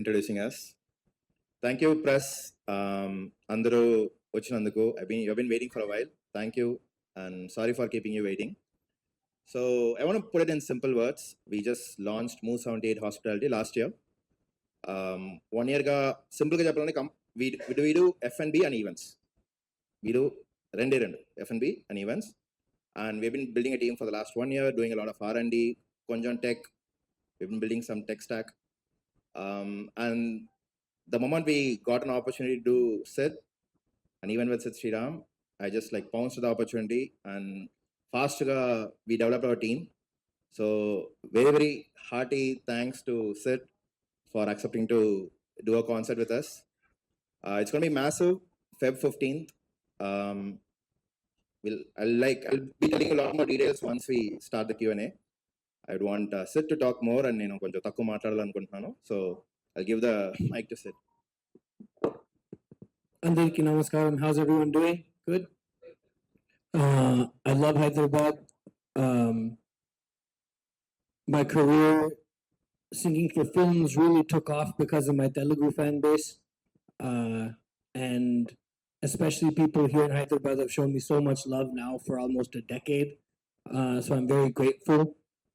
introducing us. Thank you, press. Andru vachinanduku. You've been waiting for a while. Thank you, and sorry for keeping you waiting. So I want to put it in simple words. We just launched Move 78 Hospitality last year. 1 year ga simple ga cheppalante we do F&B and events. We do rendu F&B and events, and we've been building a team for the last 1 year, doing a lot of R&D, konjam tech. We've been building some tech stack, and the moment we got an opportunity to do Sid, and even with Sid Sriram, I just like pounced the opportunity, and fast we developed our team. So very, very hearty thanks to Sid for accepting to do a concert with us. It's going to be massive, Feb 15th. I'll be telling you a lot more details once we start the Q&A. I would want Sid to talk more, and konjam takku maatladalanukuntunnanu. So I'll give the mic to Sid. Andariki namaskaram. How's everyone doing? Good. I love Hyderabad. My career singing for films really took off because of my Telugu fan base, and especially people here in Hyderabad have shown me so much love now for almost a decade. So I'm very grateful.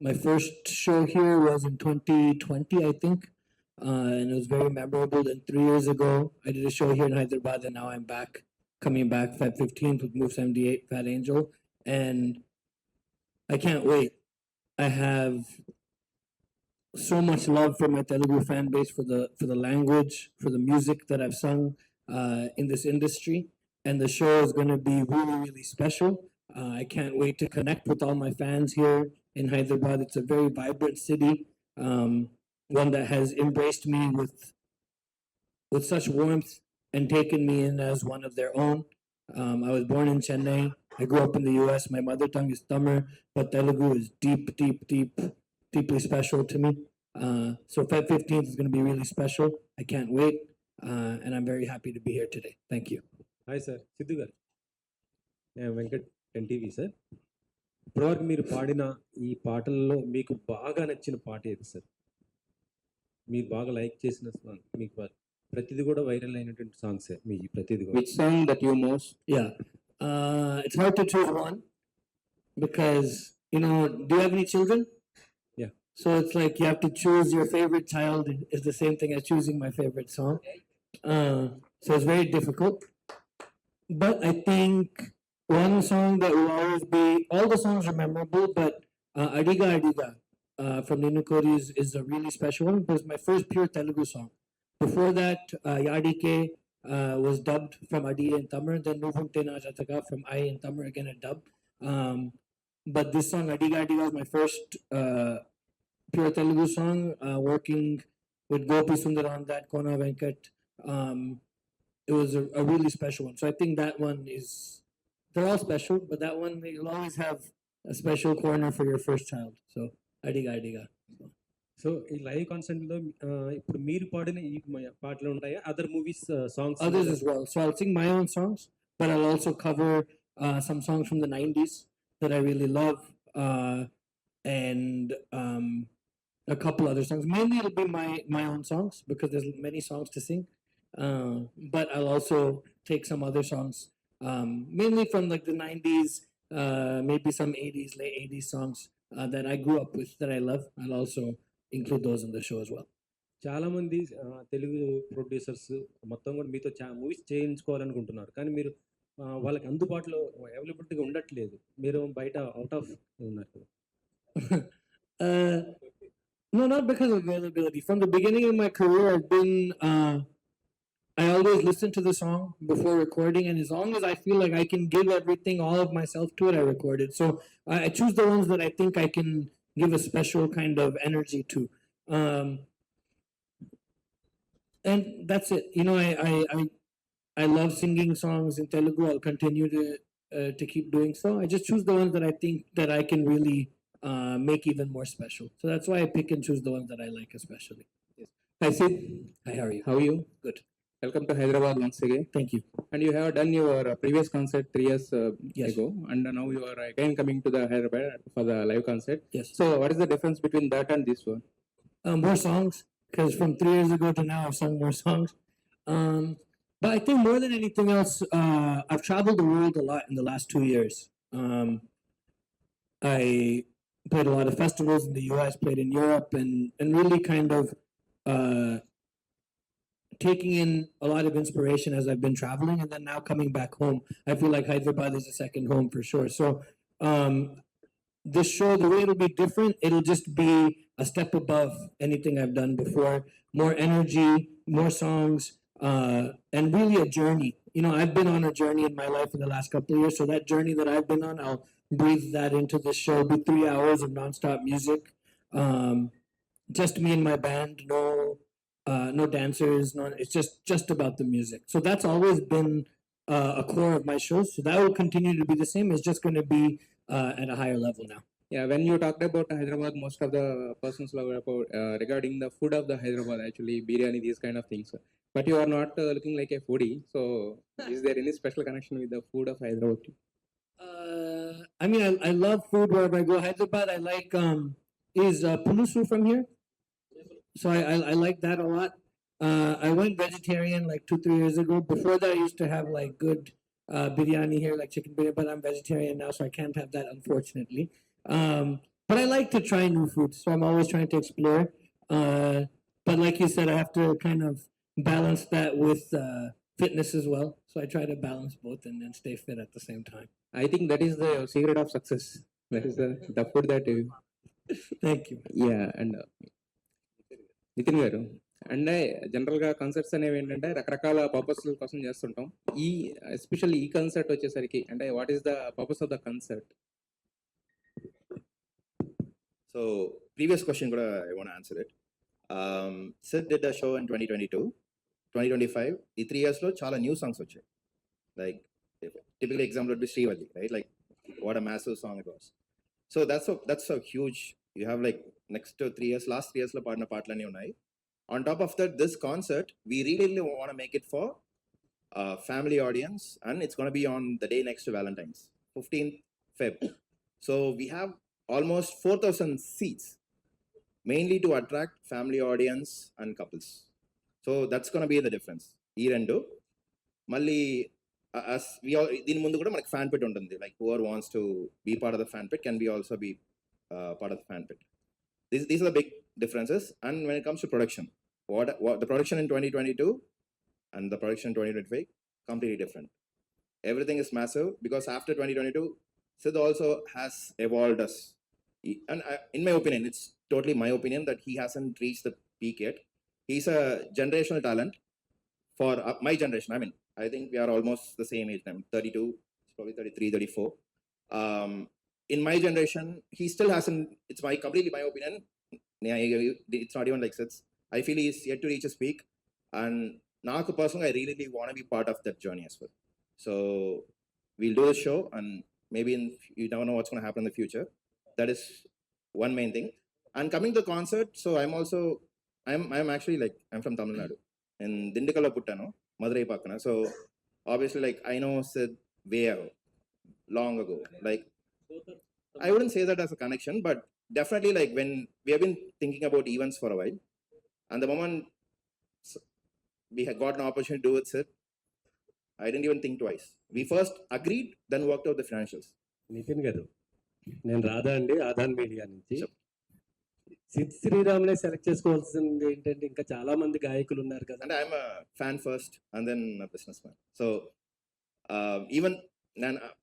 My first show here was in 2020, I think, and it was very memorable. And 3 years ago, I did a show here in Hyderabad, and now I'm coming back Feb 15th with Move 78, Fat Angel, and I can't wait. I have so much love for my Telugu fan base, for the language, for the music that I've sung in this industry, and the show is going to be really, really special. I can't wait to connect with all my fans here in Hyderabad. It's a very vibrant city, one that has embraced me with such warmth and taken me in as one of their own. I was born in Chennai. I grew up in the US. My mother tongue is Tamil, but Telugu is deeply special to me. So Feb 15th is going to be really special. I can't wait, and I'm very happy to be here today. Thank you. Hi sir, Sidhu garu. Venkat NTV sir. ఇప్పటివరకు మీరు పాడిన ఈ పాటల్లో మీకు బాగా నచ్చిన పాట ఏది సార్? మీరు బాగా లైక్ చేసిన సాంగ్, మీకు ప్రతిది కూడా వైరల్ అయినటువంటి సాంగ్సే మీ ప్రతిది కూడా. Which song that you most? Yeah, it's hard to choose one because do you have any children? Yeah. So it's like you have to choose your favorite child is the same thing as choosing my favorite song. So it's very difficult. But I think one song that will always be, all the songs are memorable, but Adiga Adiga from Ninu Kori is a really special one. It was my first pure Telugu song. Before that, Yadike was dubbed from Adi in Tamil, then Nuvunte Na Jataka from I in Tamil, again a dub. But this song, Adiga Adiga, was my first pure Telugu song, working with Gopi Sundar on that, Kona Venkat. It was a really special one. So I think that one is, they're all special, but that one, you'll always have a special corner for your first child. So Adiga Adiga. So ఈ live concert లో ఇప్పుడు మీరు పాడిన ఈ పాటలు ఉంటాయా, other movies songs? Others as well. So I'll sing my own songs, but I'll also cover some songs from the 90s that I really love, and a couple other songs. Mainly it'll be my own songs because there's many songs to sing, but I'll also take some other songs, mainly from like the 90s, maybe some 80s, late 80s songs that I grew up with that I love. I'll also include those in the show as well. చాలా మంది Telugu producers మొత్తం కూడా మీతో movies చేయించుకోవాలనుకుంటున్నారు, కానీ మీరు వాళ్ళకి అందుబాటులో అవైలబిలిటీగా ఉండట్లేదు. మీరు బయట అవుట్ ఆఫ్ ఉన్నారు. No, not because of availability. From the beginning of my career, I always listen to the song before recording, and as long as I feel like I can give everything, all of myself to it, I record it. So I choose the ones that I think I can give a special kind of energy to, and that's it. I love singing songs in Telugu. I'll continue to keep doing so. I just choose the ones that I think that I can really make even more special. So that's why I pick and choose the ones that I like especially. Yes. Hi Sid. Hi, how are you? How are you? Good. Welcome to Hyderabad once again. Thank you. And you have done your previous concert 3 years Yes. ago, and now you are again coming to the Hyderabad for the live concert. Yes. So what is the difference between that and this one? More songs. because from 3 years ago to now, I've sung more songs. But I think more than anything else, I've traveled the world a lot in the last 2 years. I played a lot of festivals in the US, played in Europe, and really kind of uh, taking in a lot of inspiration as I've been traveling, and then now coming back home. I feel like Hyderabad is a second home for sure. So this show, the way it'll be different, it'll just be a step above anything I've done before. More energy, more songs, and really a journey. You know, I've been on a journey in my life in the last couple of years. So that journey that I've been on, I'll breathe that into this show. It'll be 3 hours of nonstop music. Just me and my band. No dancers. No, it's just about the music. So that's always been a core of my shows. So that will continue to be the same. It's just going to be at a higher level now. Yeah, when you talked about Hyderabad, most of the persons were about regarding the food of the Hyderabad, actually biryani, these kind of things. But you are not looking like a foodie. So, is there any special connection with the food of Hyderabad? I mean, I love food wherever I go. Hyderabad, I like is pulusu from here. So I like that a lot. I went vegetarian like 2-3 years ago. Before that, I used to have like good biryani here, like chicken biryani, but I'm vegetarian now, so I can't have that, unfortunately. But I like to try new foods, so I'm always trying to explore. But like you said, I have to kind of balance that with fitness as well. So I try to balance both and then stay fit at the same time. I think that is the secret of success. That is the food that you. Thank you. Yeah, and Nitin garu and జనరల్గా concerts అనేవి ఏంటంటే రకరకాల purpose కోసం చేస్తుంటాం. Especially ఈ concert వచ్చేసరికి అంటే what is the purpose of the concert? So previous question kuda I want to answer it. Sid did a show in 2022, 2025. The 3 years lo chala new songs vachayi. Like typical example would be Srivalli, right? Like what a massive song it was. So that's a huge. You have like next to 3 years, last 3 years lo paadina paatlani unnai. On top of that, this concert we really want to make it for family audience, and it's going to be on the day next to Valentine's, 15th Feb. So we have almost 4,000 seats, mainly to attract family audience and couples. So that's going to be the difference. ఈ రెండు మళ్ళీ దీని ముందు కూడా మనకి fan pit ఉంటుంది. Like whoever wants to be part of the fan pit can be also be part of the fan pit. These are the big differences. And when it comes to production, what the production in 2022 and the production in 2025, completely different. Everything is massive because after 2022, Sid also has evolved us. And in my opinion, it's totally my opinion that he hasn't reached the peak yet. He's a generational talent for my generation. I mean, I think we are almost the same age. I'm 32, probably 33, 34. In my generation, he still hasn't. It's completely my opinion. It's not even like Sid's. I feel he's yet to reach his peak, and Naku personally, I really want to be part of that journey as well. So we'll do the show, and maybe you don't know what's going to happen in the future. That is one main thing. And coming to the concert, so I'm actually like I'm from Tamil Nadu, in Dindikala puttano, Madurai pakkana. So obviously, like I know Sid way long ago. Like I wouldn't say that as a connection, but definitely like when we have been thinking about events for a while, and the moment we had got an opportunity to do it, Sid, I didn't even think twice. We first agreed, then worked out the financials. Nitin garu, నేను రాధా అండి, Aadan media నుంచి. Sid శ్రీరామ్నే select చేసుకోవాల్సింది ఏంటంటే ఇంకా చాలా మంది గాయకులు ఉన్నారు కదా. And I'm a fan first and then a businessman. So even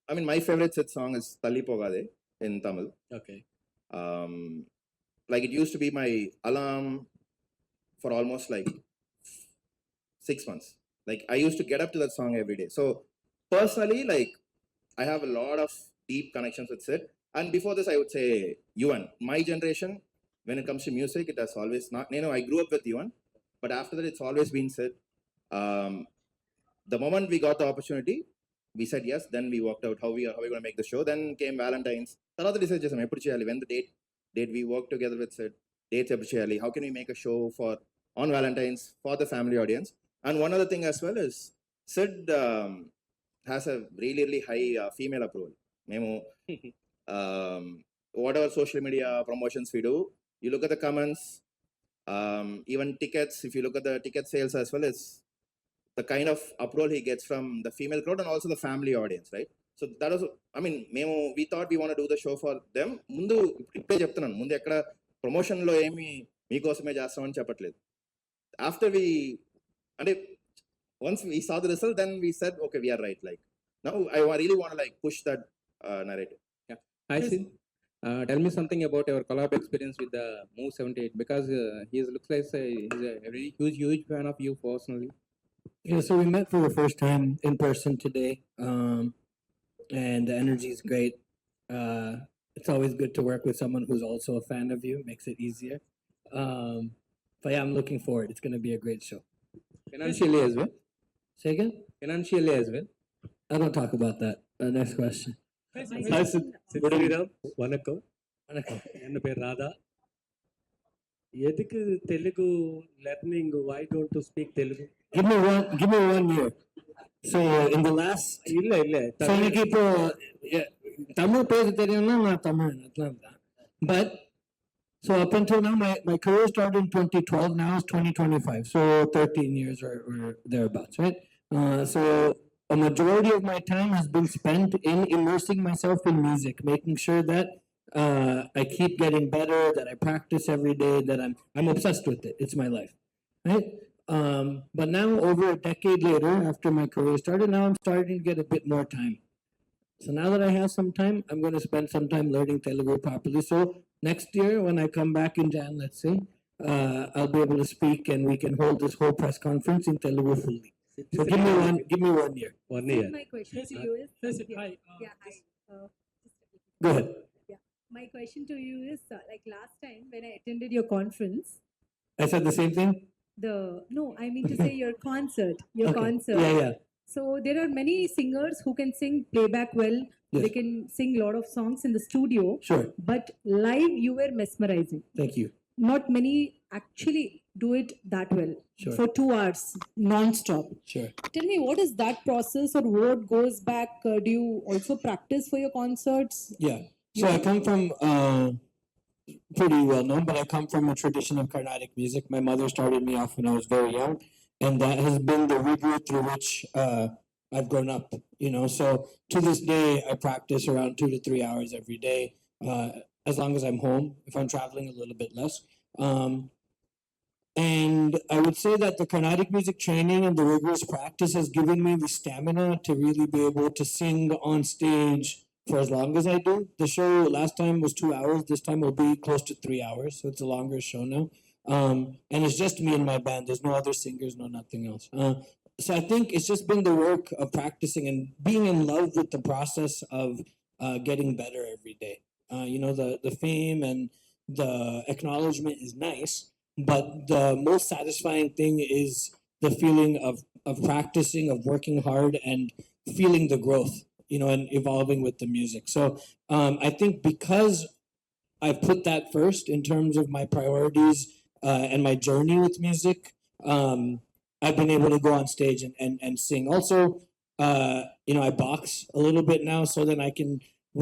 I mean my favorite Sid song is Talli Pogade in Tamil. Okay. Like it used to be my alarm for almost like 6 months. Like I used to get up to that song every day. So personally, like I have a lot of deep connections with Sid. And before this, I would say Yuan. My generation, when it comes to music, it has always not. I grew up with Yuan, but after that, it's always been Sid. The moment we got the opportunity, we said yes. Then we worked out how we going to make the show. Then came Valentine's. Tarata decide chesam eppudu cheyali. When the date we worked together with Sid. Dates eppudu cheyali. How can we make a show on Valentine's for the family audience? And one other thing as well is Sid has a really, really high female approval. Whatever social media promotions we do, you look at the comments, Even tickets, if you look at the ticket sales as well, it's the kind of uproar he gets from the female crowd and also the family audience, right? So that was, I mean, we thought we want to do the show for them. ముందు ఇప్పుడే చెప్తున్నాను, ముందు ఎక్కడ ప్రమోషన్లో ఏమి మీకోసమే చేస్తామని చెప్పట్లేదు. After we, and once we saw the result, then we said, okay, we are right. Like now, I really want to like push that narrative. Yeah, I see. Tell me something about your collab experience with the Move 78, because he looks like he's a very huge fan of you personally. Yeah, so we met for the first time in person today, and the energy is great. It's always good to work with someone who's also a fan of you. Makes it easier. But yeah, I'm looking forward. It's going to be a great show. Financially as well. Say again? Financially as well. I don't talk about that. Next question. Hi, Sid Sriram. Vanakkam. Vanakkam. Enna peru Radha. Edhukku Telugu learning? Why don't you speak Telugu? Give me one year. So in the last, இல்ல so எனக்கு இப்போ தமிழ் பேச தெரியும்னா நான் Tamil but so up until now my career started in 2012. Now it's 2025, so 13 years or thereabouts, right? So a majority of my time has been spent in immersing myself in music, making sure that I keep getting better, that I practice every day, that I'm obsessed with it. It's my life, right? But now, over a decade later, after my career started, now I'm starting to get a bit more time. So now that I have some time, I'm going to spend some time learning Telugu properly. So next year, when I come back in Jan, let's say, I'll be able to speak and we can hold this whole press conference in Telugu fully. So give me 1 year. 1 year. My question to you is, Hi. yeah, hi. Go ahead. My question to you is, like last time when I attended your conference, I said the same thing? no, I mean to say your concert, Okay. concert. Yeah. So there are many singers who can sing playback well. Yes. They can sing a lot of songs in the studio, Sure. but live you were mesmerizing. Thank you. Not many actually do it that well Sure. for 2 hours non-stop. Sure. Tell me, what is that process or what goes back? Do you also practice for your concerts? Yeah. So I come from pretty well known, but I come from a tradition of Carnatic music. My mother started me off when I was very young, and that has been the rigor through which I've grown up. You know, so to this day, I practice around 2 to 3 hours every day, as long as I'm home. If I'm traveling, a little bit less. And I would say that the Carnatic music training and the rigorous practice has given me the stamina to really be able to sing on stage for as long as I do. The show last time was 2 hours. This time will be close to 3 hours, so it's a longer show now. And it's just me and my band. There's no other singers, no nothing else. So I think it's just been the work of practicing and being in love with the process of getting better every day. You know, the fame and the acknowledgement is nice, but the most satisfying thing is the feeling of practicing, of working hard, and feeling the growth, you know, and evolving with the music. So I think because I put that first in terms of my priorities and my journey with music, I've been able to go on stage and sing. Also, you know, I box a little bit now, so then I can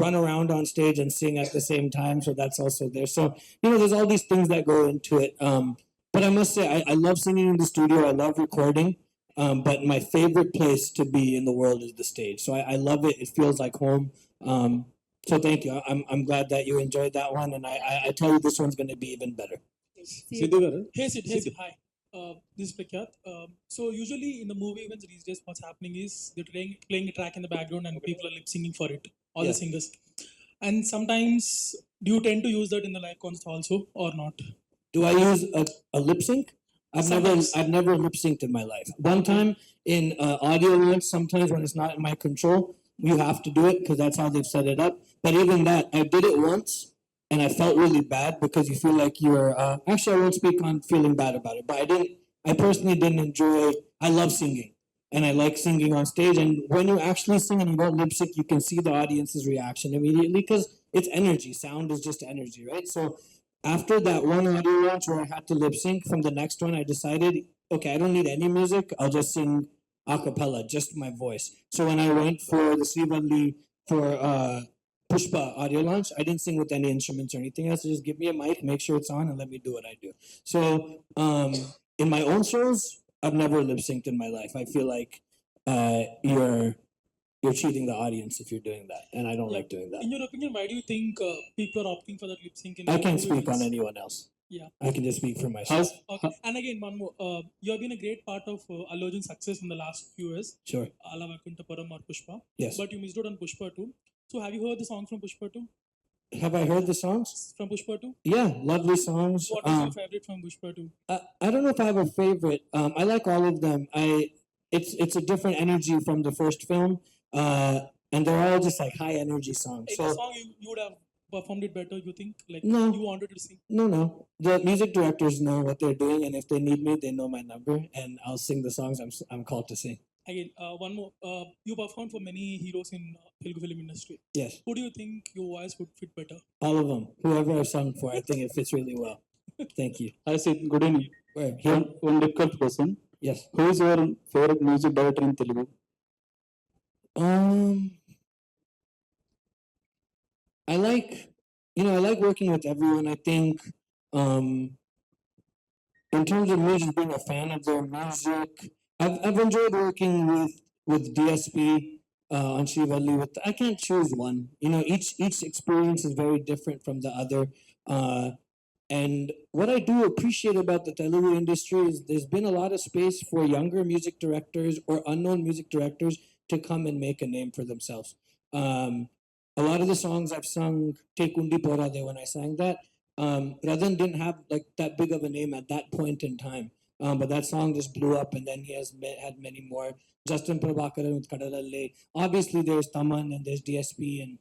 run around on stage and sing at the same time. So that's also there. So, you know, there's all these things that go into it. But I must say, I love singing in the studio. I love recording. But my favorite place to be in the world is the stage. So I love it. It feels like home. So thank you. I'm glad that you enjoyed that one. And I tell you, this one's going to be even better. Sidhu garu. Hey Sid, hi. This is Prakyat. So usually in the movie events these days, what's happening is they're playing a track in the background and people are lip singing for it. All the singers. And sometimes, do you tend to use that in the live concert also or not? Do I use a lip sync? I've never lip synced in my life. One time in audio launch, sometimes when it's not in my control, you have to do it because that's how they've set it up. But even that, I did it once and I felt really bad because you feel like you're. Actually, I won't speak on feeling bad about it, but I personally didn't enjoy. I love singing and I like singing on stage. And when you actually sing and you don't lip sync, you can see the audience's reaction immediately because it's energy. Sound is just energy, right? So after that one audio launch where I had to lip sync, from the next one I decided, okay, I don't need any music. I'll just sing a cappella, just my voice. So when I went for the Srivalli for Pushpa audio launch, I didn't sing with any instruments or anything else. Just give me a mic, make sure it's on, and let me do what I do. So in my own shows, I've never lip synced in my life. I feel like you're cheating the audience if you're doing that, and I don't Yeah. like doing that. In your opinion, why do you think people are opting for that lip sync? I can't speak on anyone else. Yeah. I can just speak for myself. Okay. And again, one more. You have been a great part of Allu Arjun's success in the last few years. Sure. Ala Vakuntapuram or Pushpa. Yes. But you missed out on Pushpa 2. So have you heard the song from Pushpa 2? Have I heard the songs? From Pushpa 2? Yeah, lovely songs. What is your favorite from Pushpa 2? I don't know if I have a favorite. I like all of them. It's a different energy from the first film, and they're all just like high energy songs. Like So the song you would have performed it better, you think? Like No. you wanted to sing? no, the music directors know what they're doing, and if they need me, they know my number, and I'll sing the songs I'm called to sing. Again, one more. You performed for many heroes in Telugu film industry. Yes, Who do you think your voice would fit better? all of them. Whoever I've sung for, I think it fits really well. Thank you. Hi Sid, good evening. Where? Here? One difficult question. Yes. Who is your favorite music director in Telugu? I like working with everyone. I think in terms of me just being a fan of their music, I've enjoyed working with DSP on Shrivalli. I can't choose one. Each experience is very different from the other. And what I do appreciate about the Telugu industry is there's been a lot of space for younger music directors or unknown music directors to come and make a name for themselves. A lot of the songs I've sung, Take Undi Porade, when I sang that, Radhan didn't have like that big of a name at that point in time. But that song just blew up, and then he has had many more. Justin Prabhakaran with Kadalalle. Obviously, there's Taman and there's DSP and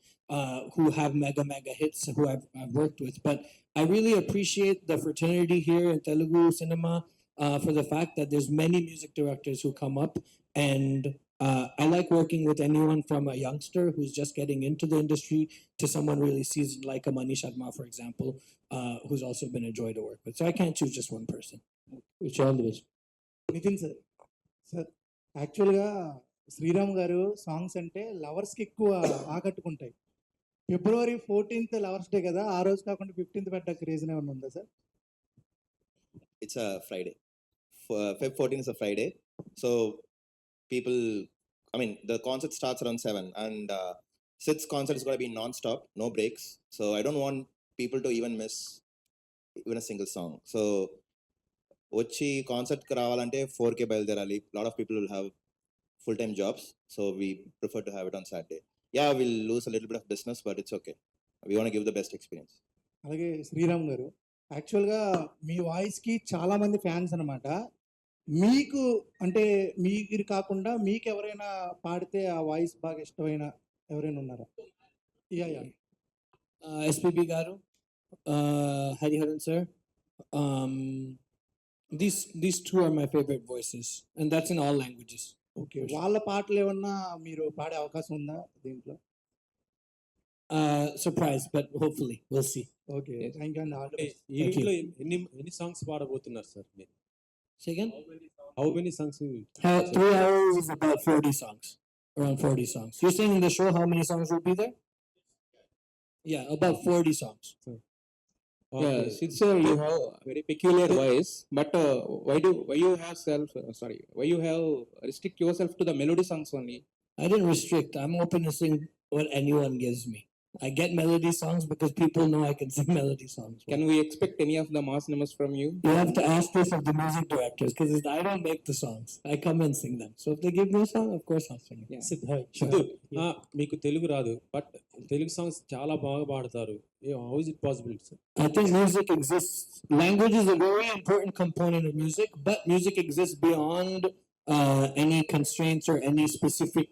who have mega hits who I've worked with. But I really appreciate the fraternity here in Telugu cinema for the fact that there's many music directors who come up, and I like working with anyone from a youngster who's just getting into the industry to someone really seasoned like a Manish Sharma, for example, who's also been a joy to work with. So I can't choose just one person. Wish you all the best. Nitin sir యాక్చువల్గా శ్రీరామ్ గారు songs అంటే లవర్స్కి ఎక్కువ ఆకట్టుకుంటాయి. February 14th lovers day కదా, ఆ రోజు కాకుండా 15th పెట్టడానికి రీజన్ ఏమైనా ఉందా sir? It's a Friday. Feb 14 is a Friday. So people, I mean, the concert starts around 7 and Sid's concert is going to be non-stop, no breaks. So I don't want people to even miss even a single song. So వచ్చి కాన్సర్ట్కి రావాలంటే 4K బయలుదేరాలి. Lot of people will have full time jobs. So we prefer to have it on Saturday. Yeah will lose a little bit of business but it's okay. We want give the best experience. అలాగే శ్రీరామ్ గారు, యాక్చువల్గా మీ వాయిస్కి చాలా మంది fans అనమాట. మీకు అంటే మీరు కాకుండా మీకు ఎవరైనా పాడితే ఆ వాయిస్ బాగా ఇష్టమైన ఎవరైనా ఉన్నారా? Yeah SPB Garu, Hariharan sir. These two are my favorite voices, and that's in all languages. Okay, వాళ్ళ పాటలు ఏమన్నా మీరు పాడే అవకాశం ఉందా దీంట్లో? Surprise, but hopefully we'll see. Okay, thank you అండి. All the best. ఈవెంట్లో ఎన్ని సాంగ్స్ పాడబోతున్నారు సార్ మీరు? Say again? How many songs? 3 hours is about 40 songs, around 40 songs. You're saying in the show how many songs will be there? Yeah, about 40 songs. Yeah, Sid sir, you have a very peculiar voice, but why you have why you have restrict yourself to the melody songs only? I didn't restrict. I'm open to sing what anyone gives me. I get melody songs because people know I can sing melody songs. Can we expect any of the mass numbers from you? You have to ask this of the music directors because I don't make the songs. I come and sing them. So if they give me a song, of course I'll sing it. Yeah. Siddhu, మీకు తెలుగు రాదు but Telugu songs చాలా బాగా పాడతారు. How is it possible sir? I think music exists. Language is a very important component of music, but music exists beyond any constraints or any specific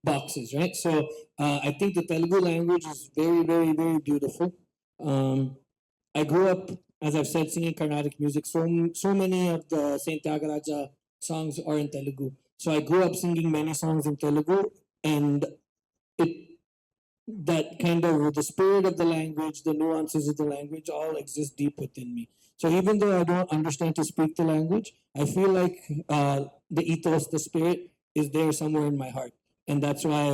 boxes, right? So I think the Telugu language is very, very, very beautiful. I grew up, as I've said, singing Carnatic music. So many of the Saint Tyagaraja songs are in Telugu. So I grew up singing many songs in Telugu, and that kind of the spirit of the language, the nuances of the language, all exist deep within me. So even though I don't understand to speak the language, I feel like the ethos, the spirit, is there somewhere in my heart, and that's why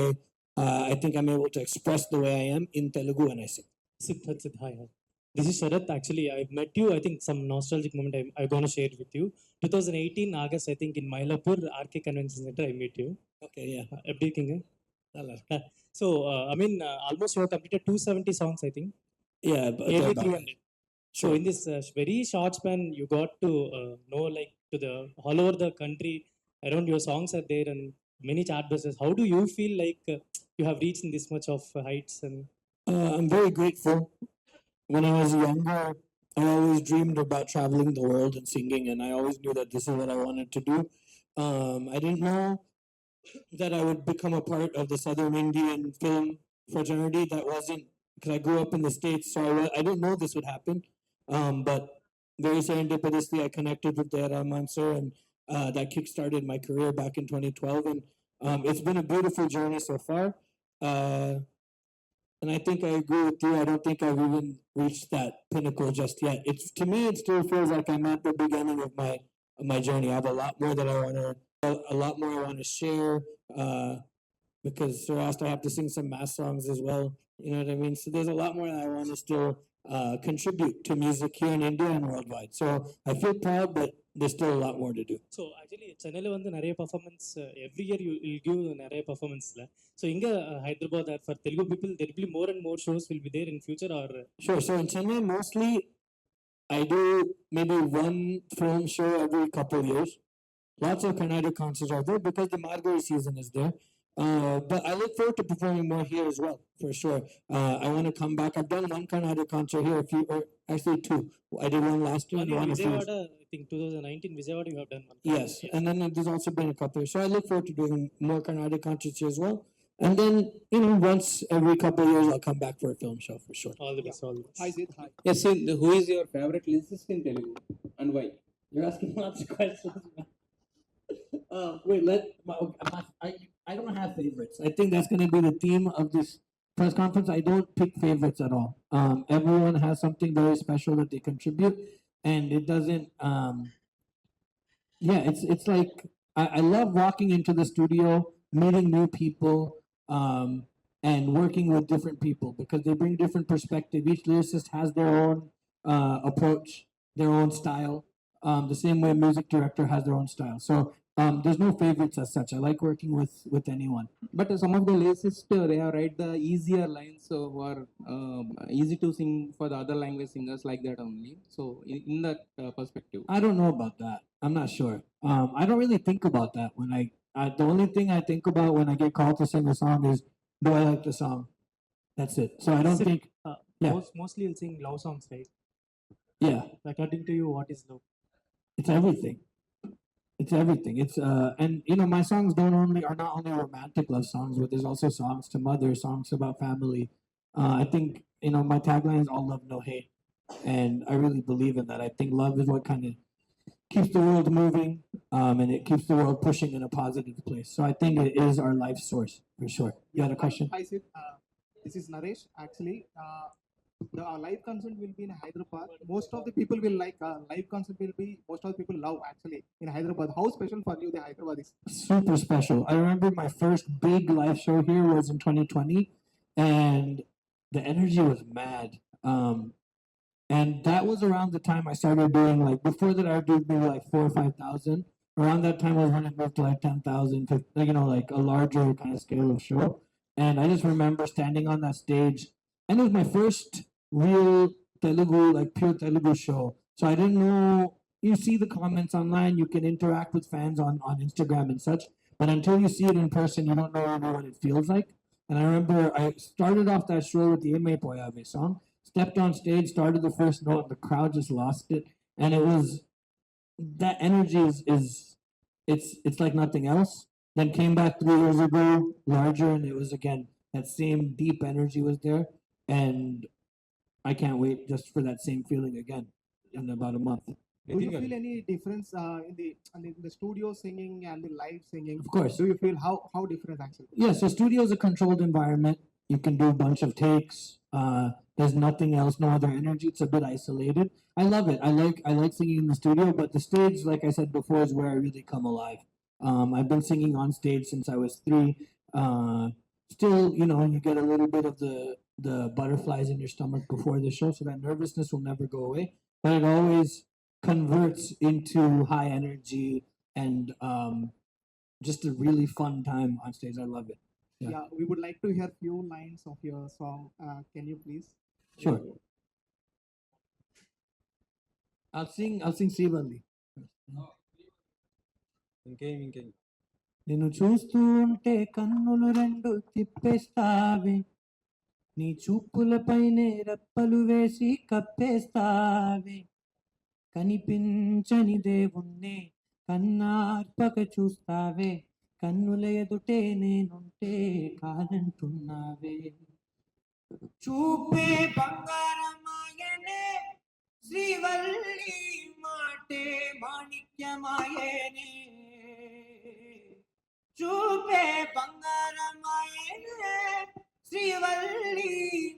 I think I'm able to express the way I am in Telugu when I sing. Sid, hi, hi. This is Sharath. Actually, I met you. I think some nostalgic moment I'm going to share with you. 2018 August, I think in Mylapore RK Convention Center, I met you. Okay, yeah. FD King. So, I mean, almost you have completed 270 songs, I think. Yeah, but Nearly about 300. So, in this very short span, you got to know like to the all over the country around your songs are there and many chart buses. How do you feel like you have reached in this much of heights and I'm very grateful. When I was younger, I always dreamed about traveling the world and singing, and I always knew that this is what I wanted to do. I didn't know that I would become a part of the Southern Indian film fraternity. That wasn't because I grew up in the States, so I didn't know this would happen. But very serendipitously, I connected with the Rahman sir, and that kickstarted my career back in 2012. And it's been a beautiful journey so far. Uh, and I think I agree with you. I don't think I've even reached that pinnacle just yet. It's to me, it still feels like I'm at the beginning of my journey. I have a lot more that I want to, a lot more I want to share. Because Sir asked, I have to sing some mass songs as well. You know what I mean? So there's a lot more that I want to still contribute to music here in India and worldwide. So I feel proud, but there's still a lot more to do. so actually சென்னையில் வந்து நிறைய performance every year you give நிறைய பர்ஃபார்மன்ஸில் so இங்கே Hyderabad for Telugu people there will be more and more shows will be there in future or Sure. So in Chennai, mostly I do maybe one film show every couple years. Lots of Carnatic concerts are there because the Margari season is there. But I look forward to performing more here as well, for sure. I want to come back. I've done one Carnatic concert here, or actually two. I did one last year and one a few years. Vijayawada, I think 2019 Vijayawada you have done one. Yes, and then there's also been a couple. So I look forward to doing more Carnatic concerts here as well. And then, you know, once every couple of years, I'll come back for a film show for sure. All the best, all the best. Hi Sid, hi. Yes, Sid, who is your favorite lyricist in Telugu and why? You're asking lots of questions. Wait, I don't have favorites. I think that's going to be the theme of this press conference. I don't pick favorites at all. Everyone has something very special that they contribute, and it doesn't. Yeah, it's like I love walking into the studio, meeting new people, and working with different people because they bring different perspective. Each lyricist has their own approach, their own style. The same way a music director has their own style. So there's no favorites as such. I like working with anyone. But some of the lyricists, they have write the easier lines who are easy to sing for the other language singers like that only. So in that perspective. I don't know about that. I'm not sure. I don't really think about that when the only thing I think about when I get called to sing a song is, do I like the song? That's it. So I don't think. Yeah. Mostly you'll sing love songs, right? Yeah, According to you, what is love? it's everything. It's everything. It's and you know my songs are not only romantic love songs, but there's also songs to mother, songs about family. I think you know my tagline is all love, no hate, and I really believe in that. I think love is what kind of keeps the world moving, and it keeps the world pushing in a positive place. So I think it is our life source for sure. You had a question? Hi Sid, this is Naresh. Actually, the live concert will be in Hyderabad. Most of the people will like live concert will be most of the people love actually in Hyderabad. How special for you the Hyderabad is? Super special. I remember my first big live show here was in 2020, and the energy was mad. And that was around the time I started doing like before that I would do maybe like 4,000 or 5,000. Around that time was when it moved to like 10,000, you know, like a larger kind of scale of show. And I just remember standing on that stage, and it was my first real Telugu, like pure Telugu show. So I didn't know. You see the comments online, you can interact with fans on Instagram and such, but until you see it in person, you don't know really what it feels like. And I remember I started off that show with the Ime Poyave song, stepped on stage, started the first note, and the crowd just lost it. And it was that energy is it's like nothing else. Then came back 3 years ago, larger, and it was again that same deep energy was there, and I can't wait just for that same feeling again in about a month. Do you feel any difference in the studio singing and the live singing? Of course. Do you feel how different actually? Yeah, so studio is a controlled environment. You can do a bunch of takes. There's nothing else, no other energy. It's a bit isolated. I love it. I like singing in the studio, but the stage, like I said before, is where I really come alive. I've been singing on stage since I was 3. still, you know, you get a little bit of the butterflies in your stomach before the show, so that nervousness will never go away. But it always converts into high energy and just a really fun time on stage. I love it. Yeah. Yeah, we would like to hear few lines of your song. Can you please? Sure. I'll sing Srivalli. ఇంకేం నిన్ను చూస్తూ ఉంటే కన్నులు రెండు తిప్పేస్తావే, నీ చూపులపైనే రెప్పలు వేసి కప్పేస్తావే, కనిపించని దేవుణ్ణే కన్నార్పక చూస్తావే, కన్నుల ఎదుటే నేనుంటే కాదంటున్నావే. చూపే బంగారమాయనే శ్రీవల్లి, మాటే మాణిక్యమాయనే. చూపే బంగారమాయనే శ్రీవల్లి,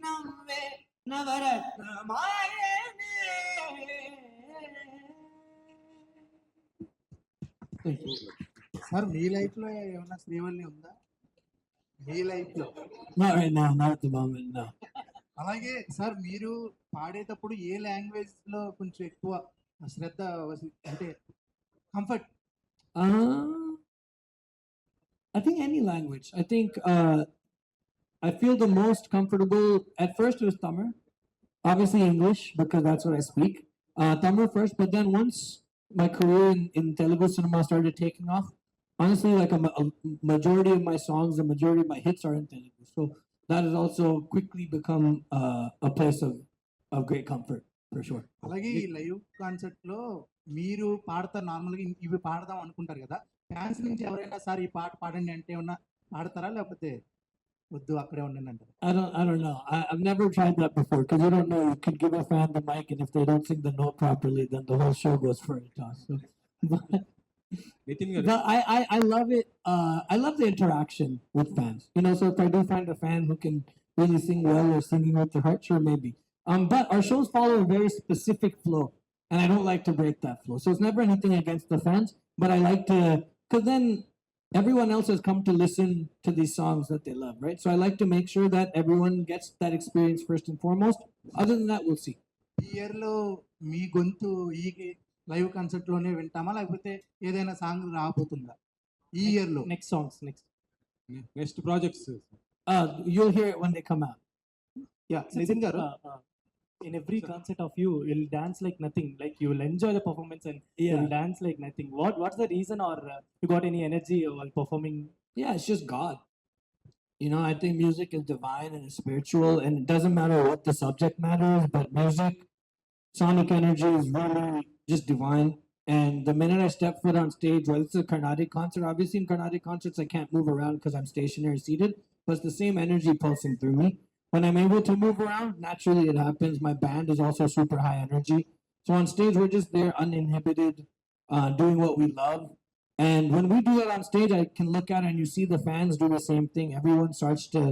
నవ్వే నవరత్నమాయనే. సార్ మీ లైఫ్ లో ఏమైనా శ్రీవల్లి ఉందా? మీ లైఫ్ లో? Not right now, not at the moment, no. అలాగే సార్ మీరు పాడేటప్పుడు ఏ లాంగ్వేజ్ లో కొంచెం ఎక్కువ శ్రద్ధ అంటే comfort? I think any language. I think I feel the most comfortable at first it was Tamil, obviously English because that's what I speak. Tamil first, but then once my career in Telugu cinema started taking off, honestly, like a majority of my songs, the majority of my hits are in Telugu. So that has also quickly become a place of great comfort for sure. అలాగే ఈ live concert లో మీరు పాడతారు, నార్మల్గా ఇవి పాడదాం అనుకుంటారు కదా, ఫ్యాన్స్ నుంచి ఎవరైనా సార్ ఈ పాట పాడండి అంటే ఏమన్నా పాడతారా, లేకపోతే వద్దు అక్కడే ఉండండి అంటారు? I don't know. I've never tried that before because you don't know. You could give a fan the mic, and if they don't sing the note properly, then the whole show goes for a toss. So, Nitin గారు but I love it. I love the interaction with fans. You know, so if I do find a fan who can really sing well or singing with their heart, sure, maybe. But our shows follow a very specific flow, and I don't like to break that flow. So it's never anything against the fans, but I like to, because then everyone else has come to listen to these songs that they love, right? So I like to make sure that everyone gets that experience first and foremost. Other than that, we'll see. ఈ year లో మీ గొంతు ఈ live concert లోనే వింటామా, లేకపోతే ఏదైనా song రాబోతుందా ఈ year లో? Next songs, next. Next projects You'll hear it when they come out. Yeah Nitin garu, In every concert of you, you'll dance like nothing. Like you will enjoy the performance and you'll dance like nothing. What's the reason, or you got any energy while performing? Yeah, it's just God. You know, I think music is divine and it's spiritual, and it doesn't matter what the subject matter is, but music, sonic energy is really just divine. And the minute I step foot on stage, well, it's a Carnatic concert. Obviously, in Carnatic concerts, I can't move around because I'm stationary seated, but it's the same energy pulsing through me. When I'm able to move around, naturally it happens. My band is also super high energy. So on stage, we're just there uninhibited, doing what we love. And when we do that on stage, I can look at it and you see the fans do the same thing. Everyone starts to,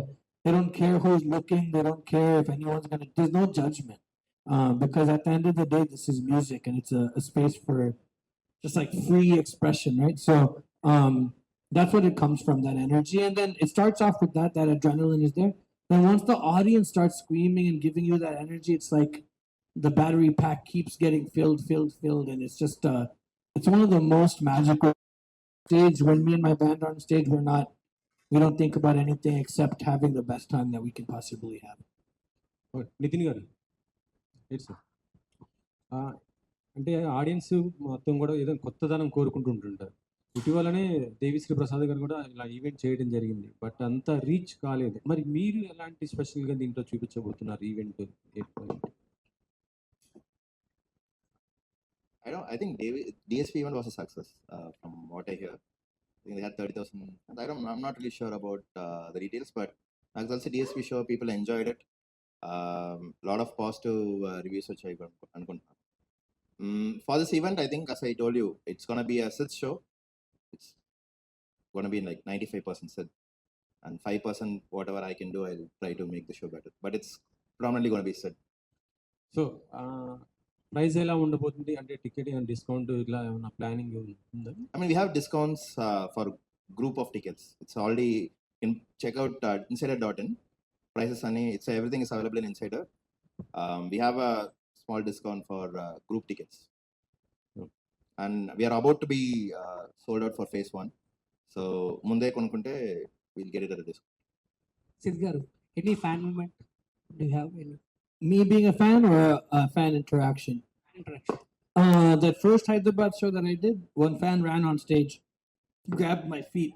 they don't care who's looking. They don't care if anyone's going to, there's no judgment. Because at the end of the day, this is music and it's a space for just like free expression, right? So that's what it comes from, that energy. And then it starts off with that adrenaline is there. Then once the audience starts screaming and giving you that energy, it's like the battery pack keeps getting filled, and it's just it's one of the most magical stage. When me and my band are on stage, we don't think about anything except having the best time that we can possibly have. Nitin గారు ఎట్స్ అంటే audience మొత్తం కూడా ఏదో కొత్తదనం కోరుకుంటుంటారు. ఇటీవలనే దేవిశ్రీ ప్రసాద్ గారు కూడా ఇలా ఈవెంట్ చేయడం జరిగింది, బట్ అంత రీచ్ కాలేదు. మరి మీరు ఎలాంటి స్పెషల్గా దీంట్లో చూపించబోతున్నారు event? I think DSP event was a success from what I hear. I think they had 30,000. I'm not really sure about the details, but I can say DSP show people enjoyed it. Lot of positive reviews which I got. For this event, I think, as I told you, it's gonna be a Sid show. It's gonna be like 95% Sid, and 5% whatever I can do, I'll try to make the show better. But it's predominantly gonna be Sid. So price ఎలా ఉండబోతుంది? అంటే ticket discount ఇలా ఏమైనా planning ఉందా? I mean, we have discounts for group of tickets. It's already check out insider.in. Prices it's everything is available in Insider. We have a small discount for group tickets, and we are about to be sold out for phase 1. So munde konukunte we'll get it at a discount. Sid garu, any fan moment? Do you have any? Me being a fan or a fan interaction? Interaction. That first Hyderabad show that I did, one fan ran on stage, grabbed my feet.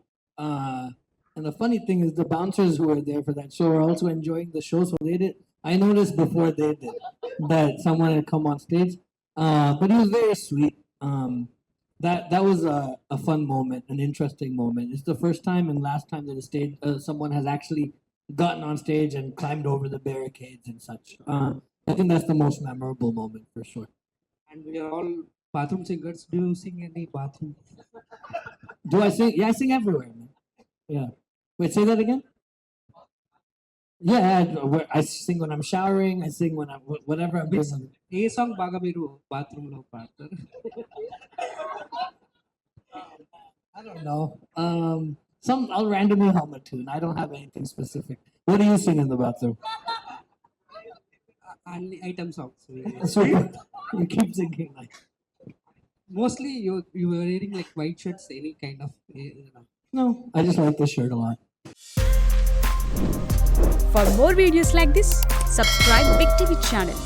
And the funny thing is, the bouncers who were there for that show were also enjoying the show, so they did. I noticed before they did that someone had come on stage, but he was very sweet. That was a fun moment, an interesting moment. It's the first time and last time that someone has actually gotten on stage and climbed over the barricades and such. I think that's the most memorable moment for sure. And we are all bathroom singers. Do you sing any bathroom? Do I sing? Yeah, I sing everywhere, man. Yeah. Wait, say that again? Yeah, I sing when I'm showering. I sing when I'm whatever I'm doing. A song బాగా మీరు bathroom లో పాడతారు? I don't know. I'll randomly hum a tune. I don't have anything specific. What do you sing in the bathroom? అన్ని item songs. Super. You keep singing like. Mostly you are wearing like white shirts, any kind of. No, I just like this shirt a lot. For more videos like this, subscribe Big TV channel.